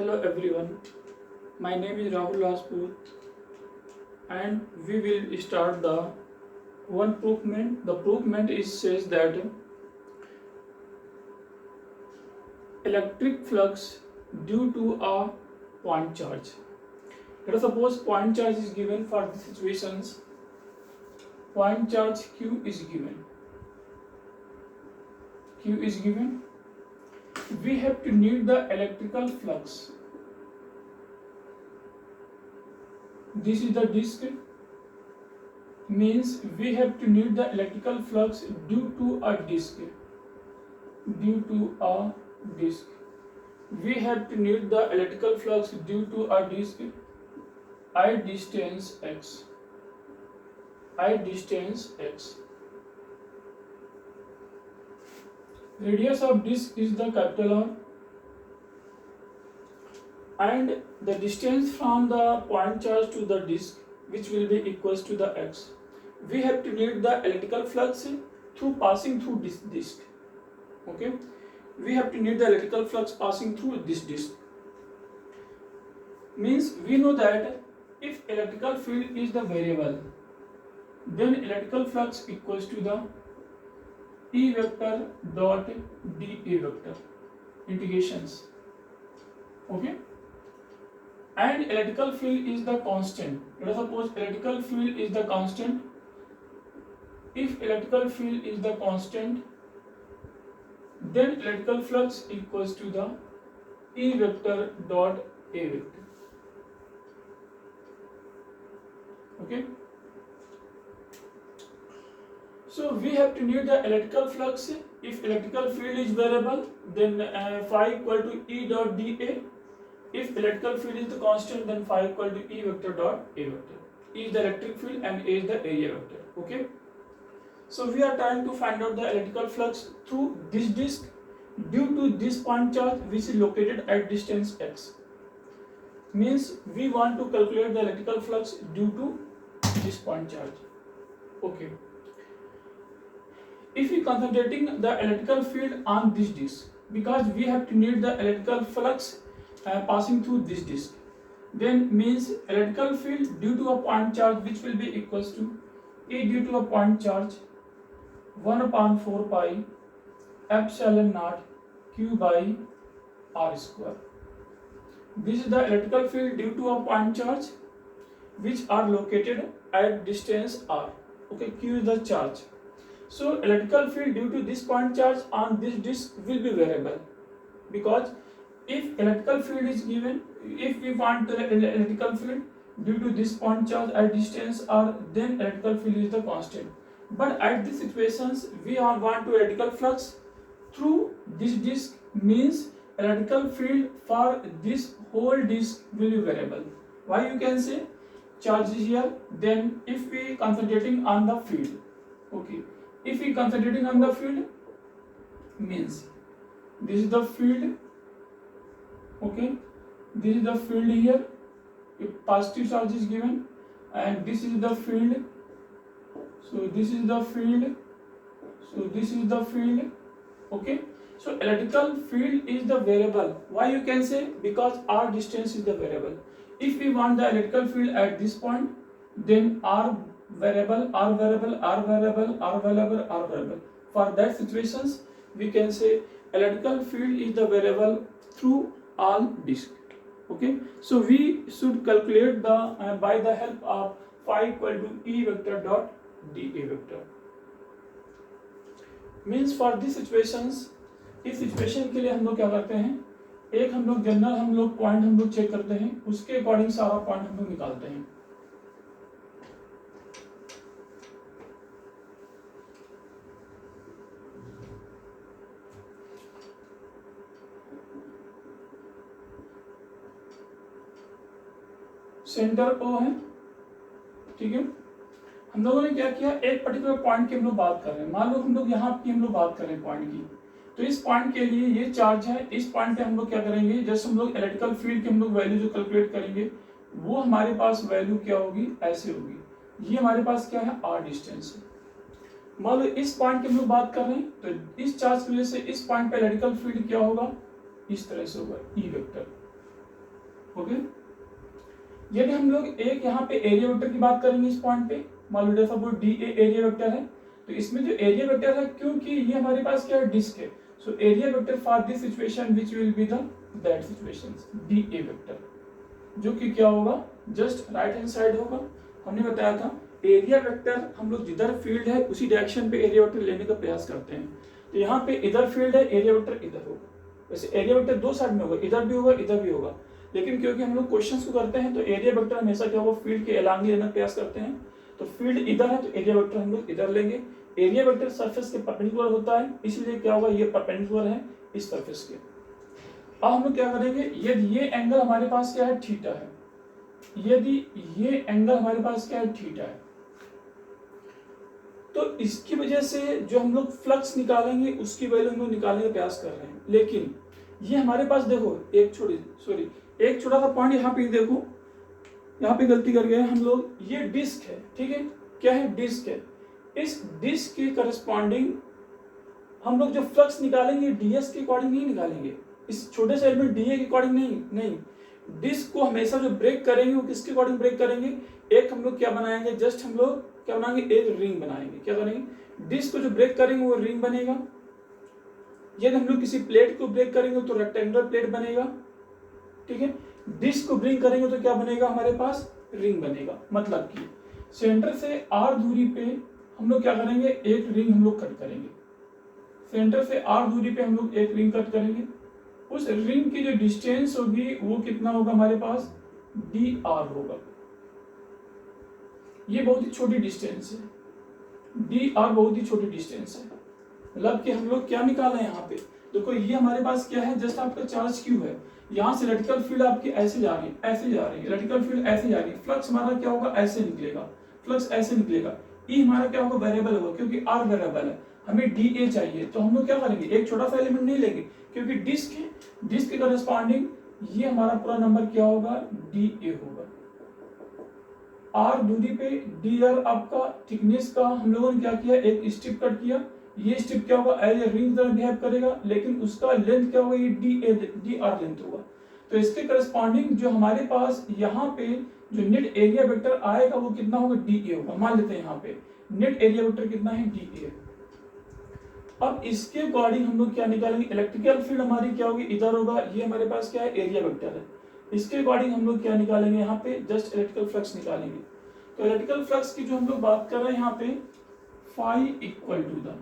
Hello everyone, my name is Rahul Rajput and we will start the one proofment. The proofment is says that electric flux due to a point charge. Let us suppose point charge is given for the situations. Point charge Q is given. Q is given. We have to need the electrical flux. This is the disk, means we have to need the electrical flux due to a disk. Due to a disk. We have to need the electrical flux due to a disk I distance x. I distance x. Radius of disk is the capital R and the distance from the point charge to the disk, which will be equals to the x. We have to need the electrical flux through passing through this disk. Okay, we have to need the electrical flux passing through this disk. Means we know that if electrical field is the variable, then electrical flux equals to the E vector dot dA vector integrations. Okay, and electrical field is the constant. Let us suppose electrical field is the constant. If electrical field is the constant, then electrical flux equals to the E vector dot A vector. Okay, so we have to need the electrical flux. If electrical field is variable, then phi equal to E dot dA. If electrical field is the constant, then phi equal to E vector dot A vector. E is the electric field and A is the area vector. Okay, so we are trying to find out the electrical flux through this disk due to this point charge which is located at distance x. Means we want to calculate the electrical flux due to this point charge. Okay, if we concentrating the electrical field on this disk, because we have to need the electrical flux passing through this disk, then means electrical field due to a point charge which will be equals to E due to a point charge 1 upon 4 pi epsilon naught q by r square. This is the electrical field due to a point charge which are located at distance r. Okay, q is the charge. So electrical field due to this point charge on this disk will be variable, because if electrical field is given, if we want the electrical field due to this point charge at distance r, then electrical field is the constant. But at these situations we want to electrical flux through this disk, means electrical field for this whole disk will be variable. Why you can say charge is here, then if we concentrating on the field. Okay, if we concentrating on the field, means this is the field. Okay, this is the field here, if positive charge is given, and this is the field. So this is the field, so this is the field. Okay, so electrical field is the variable. Why you can say? Because r distance is the variable. If we want the electrical field at this point, then r variable, r variable, r variable, r variable, r variable. For that situations, we can say electrical field is the variable through all disk. Okay, so we should calculate the by the help of phi equal to E vector dot dA vector. Means for these situations, इस situation के लिए हम लोग क्या करते हैं, एक हम लोग जनरल हम लोग पॉइंट हम लोग चेक करते हैं, उसके अकॉर्डिंग सारा पॉइंट हम लोग निकालते हैं. सेंटर O है, ठीक है. हम लोगों ने क्या किया, एक पर्टिकुलर पॉइंट की हम लोग बात कर रहे हैं. मान लो हम लोग यहाँ की हम लोग बात कर रहे हैं पॉइंट की, तो इस पॉइंट के लिए ये चार्ज है. इस पॉइंट पे हम लोग क्या करेंगे, जैसे हम लोग इलेक्ट्रिकल फील्ड की हम लोग वैल्यू जो कैलकुलेट करेंगे, वो हमारे पास वैल्यू क्या होगी, ऐसे होगी. ये हमारे पास क्या है, आर डिस्टेंस है. मान लो इस पॉइंट की हम लोग बात कर रहे हैं, तो इस चार्ज की वजह से इस पॉइंट पे इलेक्ट्रिकल फील्ड क्या होगा, इस तरह से होगा, ई वेक्टर. ओके। यदि हम लोग एक यहाँ पे एरिया वेक्टर की बात करेंगे इस पॉइंट पे, मान लो suppose d A area vector है, तो इसमें जो एरिया वेक्टर है, क्योंकि ये हमारे पास क्या है, डिस्क है, so area vector for this situation which will be the that situation D A vector, जो कि क्या होगा, जस्ट राइट हैंड साइड होगा। हमने बताया था एरिया वेक्टर हम लोग जिधर फील्ड है उसी डायरेक्शन पे एरिया वेक्टर लेने का प्रयास करते हैं। तो यहाँ पे इधर फील्ड है, एरिया वेक्टर इधर होगा। वैसे एरिया वेक्टर दो साइड में होगा, इधर भी होगा इधर भी होगा, लेकिन क्योंकि हम लोग क्वेश्चंस को करते हैं तो एरिया वेक्टर हमेशा क्या होगा, फील्ड के अलांग लेने का प्रयास करते हैं। तो फील्ड इधर है तो एरिया वेक्टर हम लोग इधर लेंगे। एरिया वेक्टर सरफेस के परपेंडिकुलर होता है, इसलिए क्या होगा, ये परपेंडिकुलर है इस सरफेस के। अब हम लोग क्या करेंगे, यदि ये एंगल हमारे पास क्या है, थीटा है, यदि ये एंगल हमारे पास क्या है, थीटा है, तो इसकी वजह से जो हम लोग फ्लक्स निकालेंगे उसकी वैल्यू हम लोग निकालने का प्रयास कर रहे हैं। लेकिन ये हमारे पास देखो एक छोटा सा पॉइंट यहाँ पे देखो, यहाँ पे गलती कर गए हम लोग, ये डिस्क है, ठीक है, क्या है, डिस्क है। इस डिस्क के करस्पॉन्डिंग हम लोग जो फ्लक्स निकालेंगे डीएस के अकॉर्डिंग नहीं निकालेंगे, इस छोटे से एलिमेंट डीए के अकॉर्डिंग नहीं, डिस्क को हमेशा जो ब्रेक करेंगे वो किसके अकॉर्डिंग ब्रेक करेंगे, एक हम लोग क्या बनाएंगे, जस्ट हम लोग क्या बनाएंगे, एक रिंग बनाएंगे। क्या करेंगे, डिस्क को जो ब्रेक करेंगे वो रिंग बनेगा। यदि हम लोग किसी प्लेट को ब्रेक करेंगे तो रेक्टेंगुलर प्लेट बनेगा, ठीक है। डिस्क को ब्रेक करेंगे तो क्या बनेगा, हमारे पास रिंग बनेगा। मतलब कि सेंटर से आर दूरी पे हम लोग क्या करेंगे, एक रिंग हम लोग कट करेंगे। सेंटर से आर दूरी पे हम लोग एक रिंग कट करेंगे। उस रिंग की जो डिस्टेंस होगी वो कितना होगा, हमारे पास डी आर होगा। ये बहुत ही छोटी डिस्टेंस है, डी आर बहुत ही छोटी डिस्टेंस है। मतलब कि हम लोग क्या निकाले हैं यहाँ पे, देखो ये हमारे पास क्या है, जस्ट आपका चार्ज क्यू है, यहाँ से इलेक्ट्रिकल फील्ड आपकी ऐसे जा रही है, ऐसे जा रही है, इलेक्ट्रिकल फील्ड ऐसे जा रही है, फ्लक्स हमारा क्या होगा, ऐसे निकलेगा, फ्लक्स ऐसे निकलेगा। ई हमारा क्या होगा, वेरिएबल होगा, क्योंकि आर वेरिएबल है, हमें डी ए चाहिए। तो हम लोग क्या करेंगे, एक छोटा सा एलिमेंट नहीं लेंगे, क्योंकि डिस्क है, डिस्क के करस्पॉन्डिंग ये हमारा पूरा नंबर क्या होगा, डी ए होगा। आर दूरी पे डी आर आपका थिकनेस का हम लोगों ने क्या किया, एक स्ट्रिप कट किया। ये स्ट्रिप क्या होगा, एज ए रिंग तरह बिहेव करेगा, लेकिन उसका लेंथ क्या होगा, ये डी आर लेंथ होगा। तो इसके करस्पॉन्डिंग जो हमारे पास यहाँ पे जो नेट एरिया वेक्टर आएगा वो कितना होगा, डी ए होगा। मान लेते हैं यहाँ पे नेट एरिया वेक्टर कितना है, डी ए। अब इसके अकॉर्डिंग हम लोग क्या निकालेंगे, इलेक्ट्रिकल फील्ड हमारी क्या होगी, इधर होगा, ये हमारे पास क्या है, एरिया वेक्टर है। इसके अकॉर्डिंग हम लोग क्या निकालेंगे, यहाँ पे जस्ट इलेक्ट्रिकल फ्लक्स निकालेंगे। तो इलेक्ट्रिकल फ्लक्स की जो हम लोग बात कर रहे हैं यहाँ पे, phi equal to the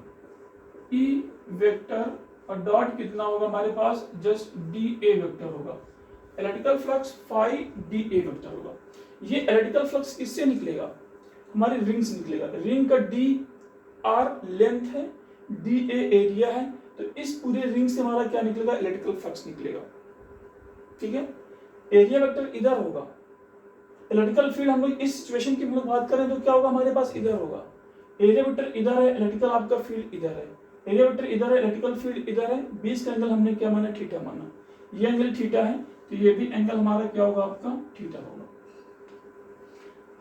E vector और डॉट कितना होगा हमारे पास, जस्ट डी ए वेक्टर होगा। Electrical flux phi D A vector होगा। ये इलेक्ट्रिकल फ्लक्स किससे निकलेगा, हमारे रिंग से निकलेगा। रिंग का डी आर लेंथ है, डी ए एरिया है, तो इस पूरे रिंग से हमारा क्या निकलेगा, इलेक्ट्रिकल फ्लक्स निकलेगा, ठीक है। एरिया वेक्टर इधर होगा, इलेक्ट्रिकल फील्ड हम लोग इस सिचुएशन की हम लोग बात करें तो क्या होगा, हमारे पास इधर होगा। एरिया वेक्टर इधर है, इलेक्ट्रिकल आपका फील्ड इधर है, एरिया वेक्टर इधर है, इलेक्ट्रिकल फील्ड इधर है। बीच का एंगल हमने क्या माना, थीटा माना। ये एंगल थीटा है तो ये भी एंगल हमारा क्या होगा, आपका थीटा होगा।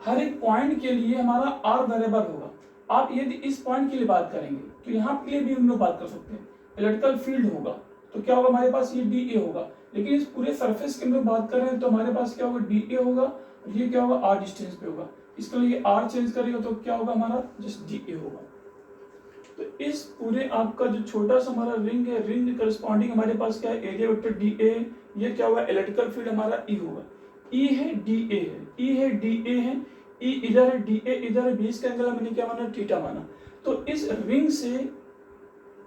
हर एक पॉइंट के लिए हमारा आर वेरिएबल होगा। आप यदि इस पॉइंट के लिए बात करेंगे तो यहाँ के लिए भी हम लोग बात कर सकते हैं। इलेक्ट्रिकल फील्ड होगा तो क्या होगा, हमारे पास ये डी ए होगा, लेकिन इस पूरे सरफेस की हम लोग बात कर रहे हैं तो हमारे पास क्या होगा, डी ए होगा, ये क्या होगा, आर डिस्टेंस पे होगा। इसके लिए आर चेंज करेगा तो क्या होगा, हमारा जस्ट डी ए होगा। तो इस पूरे आपका जो छोटा सा हमारा रिंग है, रिंग करस्पॉन्डिंग हमारे पास क्या है, एरिया वेक्टर डी ए, ये क्या होगा, इलेक्ट्रिकल फील्ड हमारा ई होगा। ई है, डी ए है, ई है, डी ए है, ई इधर है, डी ए इधर है, बीच का एंगल हमने क्या माना, थीटा माना। तो इस रिंग से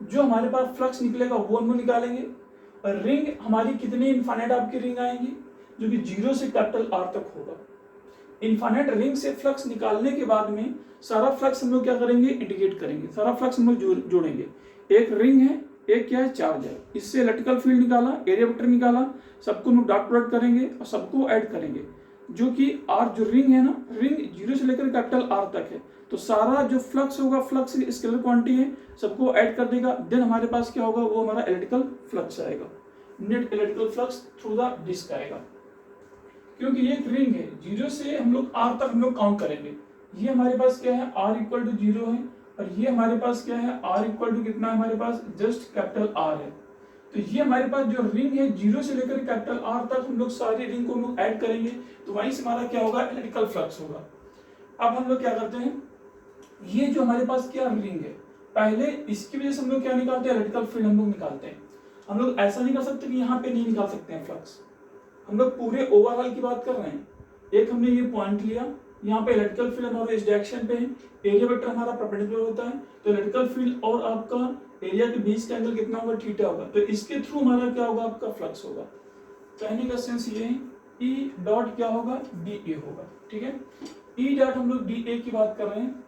जो हमारे पास फ्लक्स निकलेगा वो हम निकालेंगे। और रिंग हमारी कितनी इनफाइनाइट आपकी रिंग आएंगी, जो कि 0 से कैपिटल आर तक होगा। इनफाइनाइट रिंग से फ्लक्स निकालने के बाद में सारा फ्लक्स हम लोग क्या करेंगे, इंडिकेट करेंगे, सारा फ्लक्स हम लोग जोड़ेंगे। एक रिंग है, एक क्या है, चार्ज है। इससे इलेक्ट्रिकल फील्ड निकाला, एरिया वेक्टर निकाला, सबको हम लोग डॉट प्रोडक्ट करेंगे और सबको ऐड करेंगे, जो कि आर जो रिंग है ना, रिंग 0 से लेकर कैपिटल आर तक है। तो सारा जो फ्लक्स होगा, फ्लक्स स्केलर क्वांटिटी है, सबको ऐड कर देगा। देन हमारे पास क्या होगा, वो हमारा इलेक्ट्रिकल फ्लक्स आएगा, net electrical flux through the disk आएगा। क्योंकि ये एक रिंग है, 0 से हम लोग आर तक हम लोग काउंट करेंगे। ये हमारे पास क्या है, आर इक्वल टू 0 है, और ये हमारे पास क्या है, आर इक्वल टू कितना है हमारे पास, जस्ट कैपिटल आर है। तो ये हमारे पास जो रिंग है जीरो से लेकर कैपिटल आर तक हम लोग सारी रिंग को हम लोग ऐड करेंगे, तो वहीं से हमारा क्या होगा, इलेक्ट्रिकल फ्लक्स होगा। अब हम लोग क्या करते हैं, ये जो हमारे पास क्या रिंग है, पहले इसकी वजह से हम लोग क्या निकालते हैं, इलेक्ट्रिकल फील्ड हम लोग निकालते हैं। हम लोग ऐसा नहीं कर सकते कि यहाँ पे नहीं निकाल सकते हैं फ्लक्स, हम लोग पूरे ओवरऑल की बात कर रहे हैं। एक हमने ये पॉइंट लिया, यहाँ पे इलेक्ट्रिकल फील्ड हमारा इस डायरेक्शन पे है, एरिया वेक्टर हमारा परपेंडिकुलर होता है, तो इलेक्ट्रिकल फील्ड और आपका एरिया के बीच का एंगल कितना होगा, थीटा होगा, तो इसके थ्रू हमारा क्या होगा, आपका फ्लक्स होगा। कहने का सेंस ये है, ई डॉट क्या होगा, डी ए होगा। ठीक है, ई डॉट हम लोग डी ए की बात कर रहे हैं।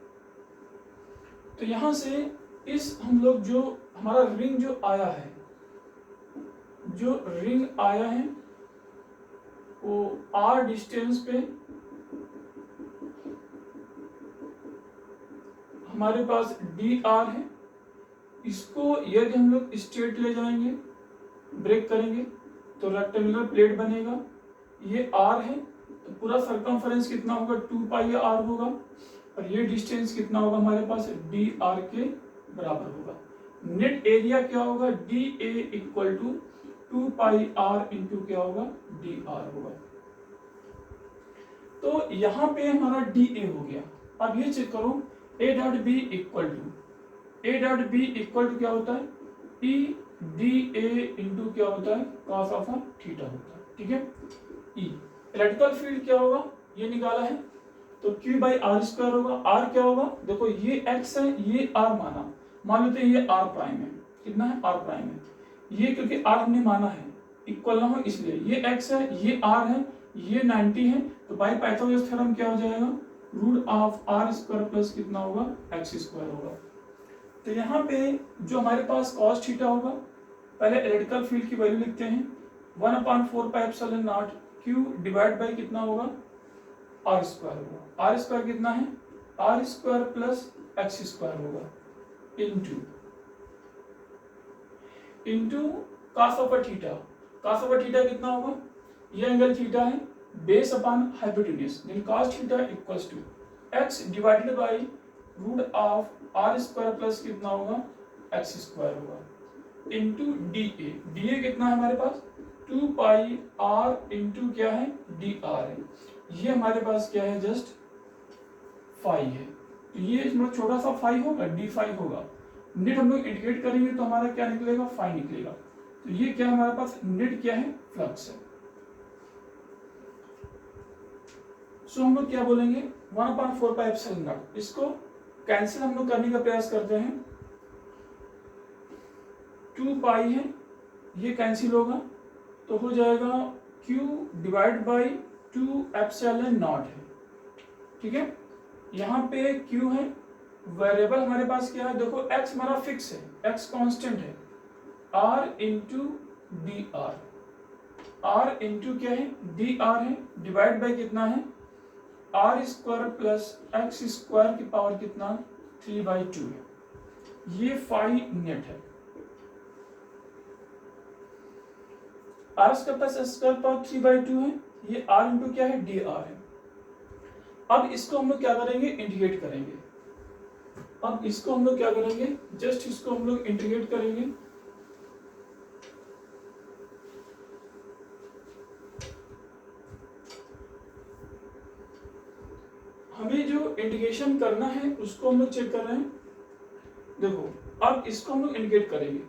तो यहां से इस हम लोग जो हमारा रिंग जो आया है, जो रिंग आया है वो आर डिस्टेंस पे हमारे पास डी आर है, इसको यदि हम लोग स्ट्रेट ले जाएंगे, ब्रेक करेंगे तो रेक्टेंगुलर प्लेट बनेगा, ये आर है, तो पूरा सर्कमफरेंस कितना होगा, 2 पाई आर होगा, और ये डिस्टेंस कितना होगा हमारे पास, डी आर के बराबर होगा। नेट एरिया क्या होगा, D A equal to 2 pi R into क्या होगा, डी आर होगा। तो यहाँ पे हमारा डी ए हो गया। अब ये चेक करो, A dot B equal to क्या होता है, ई डी ए इंटू क्या होता है, कॉस ऑफ थीटा होता है। ठीक है, ई इलेक्ट्रिकल फील्ड क्या होगा, ये निकाला है, तो Q बाई आर स्क्वायर होगा। आर क्या होगा, देखो ये x है, ये r माना, मान लेते हैं ये r प्राइम है, कितना है, r प्राइम है, ये क्योंकि r हमने माना है इक्वल ना हो इसलिए, ये x है, ये r है, ये 90 है, तो बाई पाइथागोरस थ्योरम क्या हो जाएगा, root of r square plus कितना होगा, x स्क्वायर होगा। तो यहाँ पे जो हमारे पास कॉस थीटा होगा, पहले इलेक्ट्रिकल फील्ड की वैल्यू लिखते हैं, 1/4 pi epsilon naught q divide by कितना होगा, आर स्क्वायर होगा। आर स्क्वायर कितना है, are square plus x square होगा, into cos of theta. Cos of theta कितना होगा, ये एंगल थीटा है, base upon hypotenuse, then cos theta equals to x divided by root of r square plus कितना होगा, x square होगा, into d A. D A कितना है हमारे पास, 2 पाई आर इंटू क्या है, डी आर है, ये हमारे पास क्या है, जस्ट फाई है, तो ये छोटा सा फाई होगा, डी फाई होगा। नेट हम लोग इंटीग्रेट करेंगे तो हमारा क्या निकलेगा, फाई निकलेगा। तो ये क्या हमारे पास नेट क्या है, फ्लक्स है। सो हम लोग क्या बोलेंगे, 1/4 पाई एप्सिलॉन नॉट, इसको कैंसिल हम लोग करने का प्रयास करते हैं, 2 पाई है, ये कैंसिल होगा, तो हो जाएगा Q divide by 2 epsilon naught है। ठीक है, यहाँ पे Q है, वेरिएबल हमारे पास क्या है, देखो x हमारा फिक्स है, x कांस्टेंट है, r into D R, r into क्या है, डी आर है, डिवाइड बाई कितना है, are square plus x square की पावर कितना, 3/2 है, ये फाई नेट है। Are square plus x square power 3/2 है, ये r इंटू क्या है, डी आर है। अब इसको हम लोग क्या करेंगे, इंटीग्रेट करेंगे। अब इसको हम लोग क्या करेंगे, जस्ट इसको हम लोग इंटीग्रेट करेंगे, हमें जो इंटीग्रेशन करना है उसको हम लोग चेक कर रहे हैं। देखो अब इसको हम लोग इंटीग्रेट करेंगे,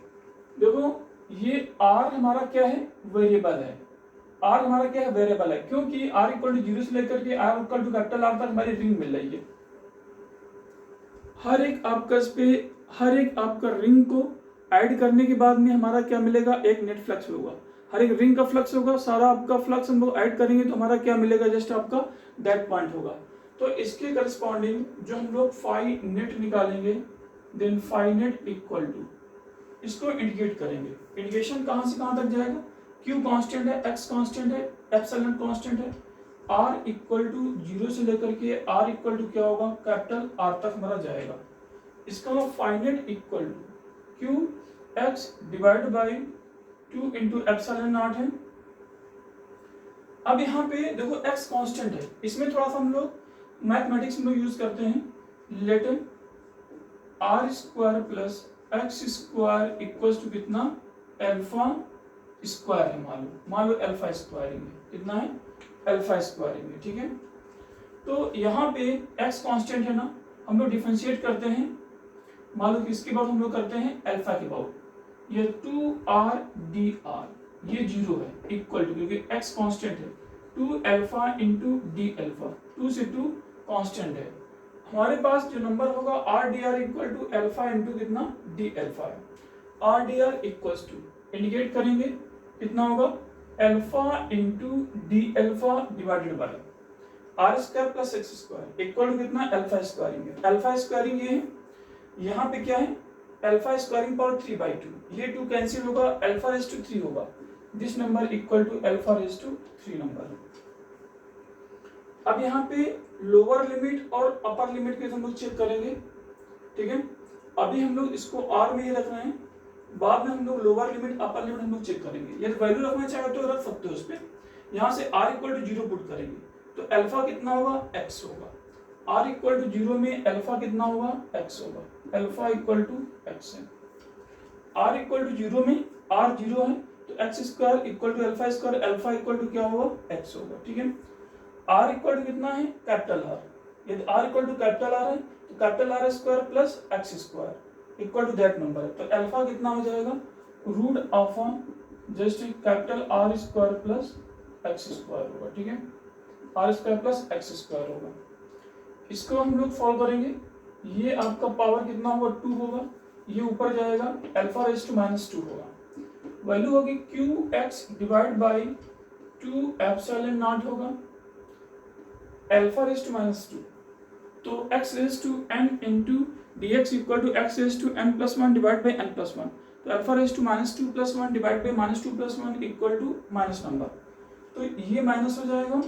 देखो ये r हमारा क्या है, वेरिएबल है, r हमारा क्या है, वेरिएबल है, क्योंकि r इक्वल टू 0 से लेकर के r equal to capital R तक हमारी रिंग मिल रही है। हर एक आपका रिंग को ऐड करने के बाद में हमारा क्या मिलेगा, एक नेट फ्लक्स होगा, हर एक रिंग का फ्लक्स होगा, सारा आपका फ्लक्स हम लोग ऐड करेंगे तो हमारा क्या मिलेगा, जस्ट आपका दैट पॉइंट होगा। तो इसके करस्पॉन्डिंग जो हम लोग फाई नेट निकालेंगे, then phi net equal to, इसको इंटीग्रेट करेंगे। इंटीग्रेशन कहां से कहां तक जाएगा, Q कांस्टेंट है, X कांस्टेंट है, एप्सिलॉन कांस्टेंट है, R इक्वल टू 0 से लेकर के R इक्वल टू क्या होगा, कैपिटल R तक हमारा जाएगा। इसका phi net equal to Q X divide by 2 into epsilon naught है। अब यहाँ पे देखो X कांस्टेंट है, इसमें थोड़ा सा हम लोग मैथमेटिक्स में यूज करते हैं, let R square plus x square equals to कितना, अल्फा स्क्वायर है, मान लो अल्फा स्क्वायरिंग है, कितना है अल्फा स्क्वायरिंग है, ठीक है। तो यहाँ पे x कांस्टेंट है ना, हम लोग डिफरेंशिएट करते हैं, मान लो कि इसके बाद हम लोग करते हैं अल्फा के बाद, ये 2r dr ये 0 है इक्वल टू, क्योंकि x कांस्टेंट है, 2 अल्फा इंटू डी अल्फा, 2 से 2 कांस्टेंट है, हमारे पास जो नंबर होगा r dr equal to alpha into कितना डी अल्फा है, r dr equals to indicate करेंगे कितना होगा alpha into D alpha divided by R square plus x square equal to कितना अल्फा स्क्वायरिंग है, अल्फा स्क्वायरिंग ये है, यहाँ पे क्या है अल्फा स्क्वायरिंग पावर 3/2, ये 2 कैंसिल होगा, अल्फा रेज टू 3 होगा, this number equal to alpha raise to 3 number. अब यहाँ पे लोअर लिमिट और अपर लिमिट के हम लोग चेक करेंगे, ठीक है। अभी हम लोग इसको आर में ही रख रहे हैं, बाद में हम लोग लोअर लिमिट अपर लिमिट हम लोग चेक करेंगे, यदि वैल्यू रखना चाहे तो रख सकते हो उस पर, यहाँ से r इक्वल टू 0 पुट करेंगे तो अल्फा कितना होगा x होगा, r इक्वल टू 0 में अल्फा कितना होगा x होगा, अल्फा इक्वल टू x है, r इक्वल टू 0 में r 0 है तो x square equal to alpha square, alpha equal to क्या होगा x होगा, ठीक है। r इक्वल टू कितना है कैपिटल R, यदि r equal to capital R है तो capital R square plus x square equal to that number है, तो अल्फा कितना हो जाएगा root of just capital R square plus x square होगा, ठीक है, are square plus x square होगा। इसको हम लोग सॉल्व करेंगे, ये आपका पावर कितना होगा 2 होगा, ये ऊपर जाएगा अल्फा रेज टू -2 होगा, वैल्यू होगी qx divide by 2 epsilon naught होगा अल्फा रेज टू -2, तो x raise to n into dx equal to x raise to n plus 1 divide by n plus 1, तो alpha raise to -2 plus 1 divide by -2 plus 1 equal to minus number, तो ये minus हो जाएगा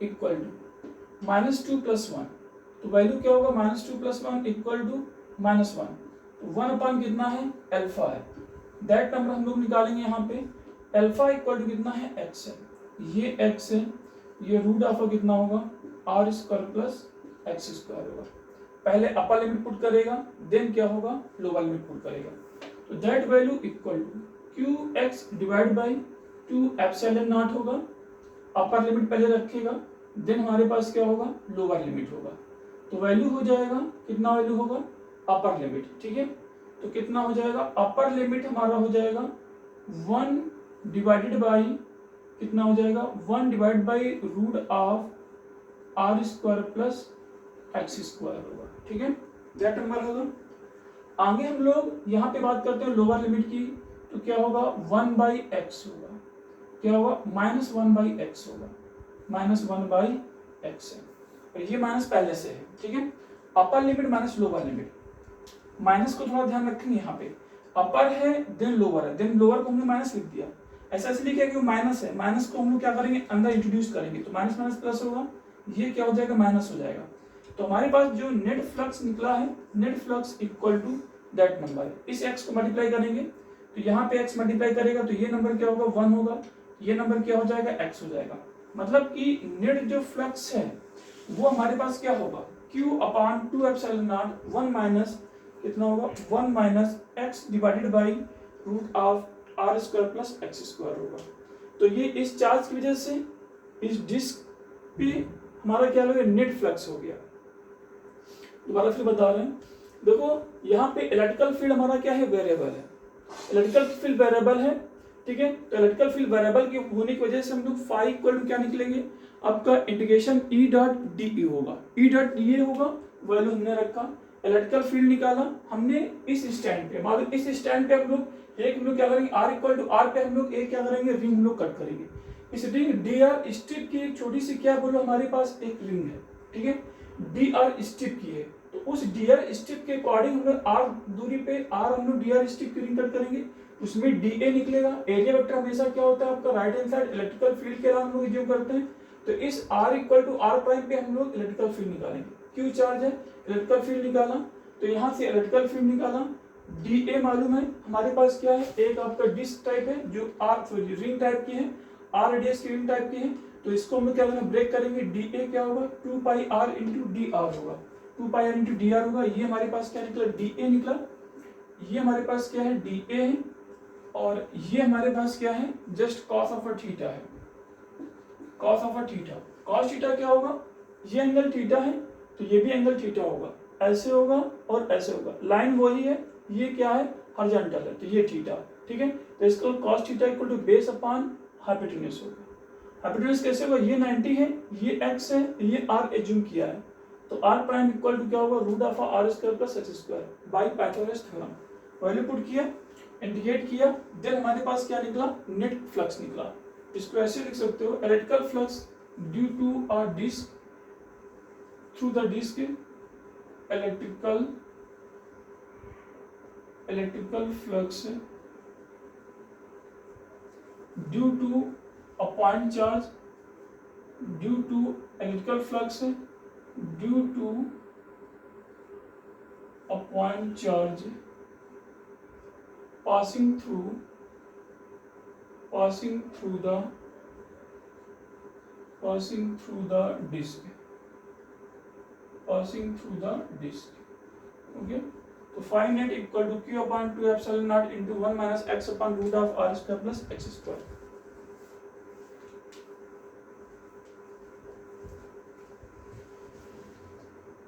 equal to -2 plus 1, तो value क्या होगा -2 plus 1 equal to -1, तो 1 upon कितना है अल्फा है, दैट नंबर हम लोग निकालेंगे यहाँ पे, अल्फा इक्वल टू कितना है x है, ये x है, ये रूट ऑफ कितना होगा r square plus x square होगा, पहले अपर लिमिट पुट करेगा देन क्या होगा लोअर लिमिट पुट करेगा, तो that value equal to qx divide by 2 epsilon naught होगा, अपर लिमिट पहले रखेगा देन हमारे पास क्या होगा लोअर लिमिट होगा, तो वैल्यू हो जाएगा कितना वैल्यू होगा अपर लिमिट, ठीक है, तो कितना हो जाएगा अपर लिमिट हमारा हो जाएगा 1 डिवाइडेड बाय कितना हो जाएगा 1 divide by root of r square plus x square होगा, ठीक है, दैट नंबर होगा। आगे हम लोग यहाँ पे बात करते हैं लोअर लिमिट की, तो क्या होगा 1/x होगा, क्या होगा -1/x होगा, -1/x है, और ये माइनस पहले से है, ठीक है, upper limit minus lower limit, minus को थोड़ा ध्यान रखेंगे, यहाँ पे अपर है देन लोअर है, देन लोअर को हमने माइनस लिख दिया, ऐसा इसलिए किया कि माइनस है, माइनस को हम लोग क्या करेंगे अंदर इंट्रोड्यूस करेंगे, तो माइनस माइनस प्लस होगा, ये क्या हो जाएगा माइनस हो जाएगा, तो हमारे पास जो नेट फ्लक्स निकला है, net flux equal to that number, इस x को मल्टीप्लाई करेंगे तो यहाँ पे x मल्टीप्लाई करेगा तो ये नंबर क्या होगा 1 होगा, ये नंबर क्या हो जाएगा x हो जाएगा, मतलब कि नेट जो फ्लक्स है वो हमारे पास क्या होगा q upon 2 epsilon naught 1 minus कितना होगा 1 minus x divided by root of r square plus x square होगा, तो ये इस चार्ज की वजह से इस डिस्क पे हमारा क्या होगा नेट फ्लक्स हो गया। दोबारा फिर बता रहे हैं, देखो यहाँ पे इलेक्ट्रिकल फील्ड हमारा क्या है वेरिएबल है, इलेक्ट्रिकल फील्ड वेरिएबल है, ठीक है, तो इलेक्ट्रिकल फील्ड वेरिएबल के होने की वजह से हम लोग फाई इक्वल टू क्या निकलेंगे आपका इंटीग्रेशन E डॉट डी होगा, E डॉट डी होगा, वैल्यू हमने रखा, इलेक्ट्रिकल फील्ड निकाला हमने इस स्टैंड पे, मतलब इस स्टैंड पे हम लोग क्या करेंगे R इक्वल टू R पे हम लोग एक क्या करेंगे रिंग हम लोग कट करेंगे, इस रिंग DR स्ट्रिप की एक छोटी सी क्या बोलो हमारे पास एक रिंग है, ठीक है, DR स्ट्रिप की है, तो उस DR स्ट्रिप के अकॉर्डिंग हम लोग R दूरी पे R हम लोग DR स्ट्रिप की रिंग कट करेंगे, उसमें DA निकलेगा, एरिया वेक्टर हमेशा क्या होता है आपका right hand side electrical field के हम लोग एज्यूम करते हैं, तो इस R equal to R prime पे हम लोग इलेक्ट्रिकल फील्ड निकालेंगे, क्यू चार्ज है इलेक्ट्रिकल फील्ड निकाला, तो यहाँ से इलेक्ट्रिकल फील्ड निकाला, DA मालूम है हमारे पास क्या है एक आपका डिस्क टाइप है जो रिंग टाइप की है, R रेडियस की रिंग टाइप की है, तो इसको हम क्या करेंगे ब्रेक करेंगे, DA क्या होगा 2πr इंटू dr होगा, 2πr इंटू dr होगा, ये हमारे पास क्या निकला DA निकला, ये हमारे पास क्या है DA है, और ये हमारे पास क्या है, just cos of a theta है, cos of a theta. Cos theta क्या होगा, ये एंगल थीटा है तो ये भी एंगल थीटा होगा, ऐसे होगा और ऐसे होगा, लाइन वही है, ये क्या है हॉरिजॉन्टल है तो ये थीटा, ठीक है। तो इसको cos theta equal to base upon hypotenuse होगा। हाइपोटेन्यूज कैसे होगा, ये 90 है, ये x है, ये r एज्यूम किया है, तो r प्राइम इक्वल टू क्या होगा, root of r square plus x square by Pythagoras theorem. Value put किया, इंटीग्रेट किया, देन हमारे पास क्या निकला, नेट फ्लक्स निकला। इसको ऐसे लिख सकते हो, electrical flux due to a disk through the disk, electrical flux due to a point charge, due to electrical flux due to a point charge passing through the disk, okay। तो phi net equal to Q upon 2 epsilon naught into 1 minus x upon root of r square plus x square.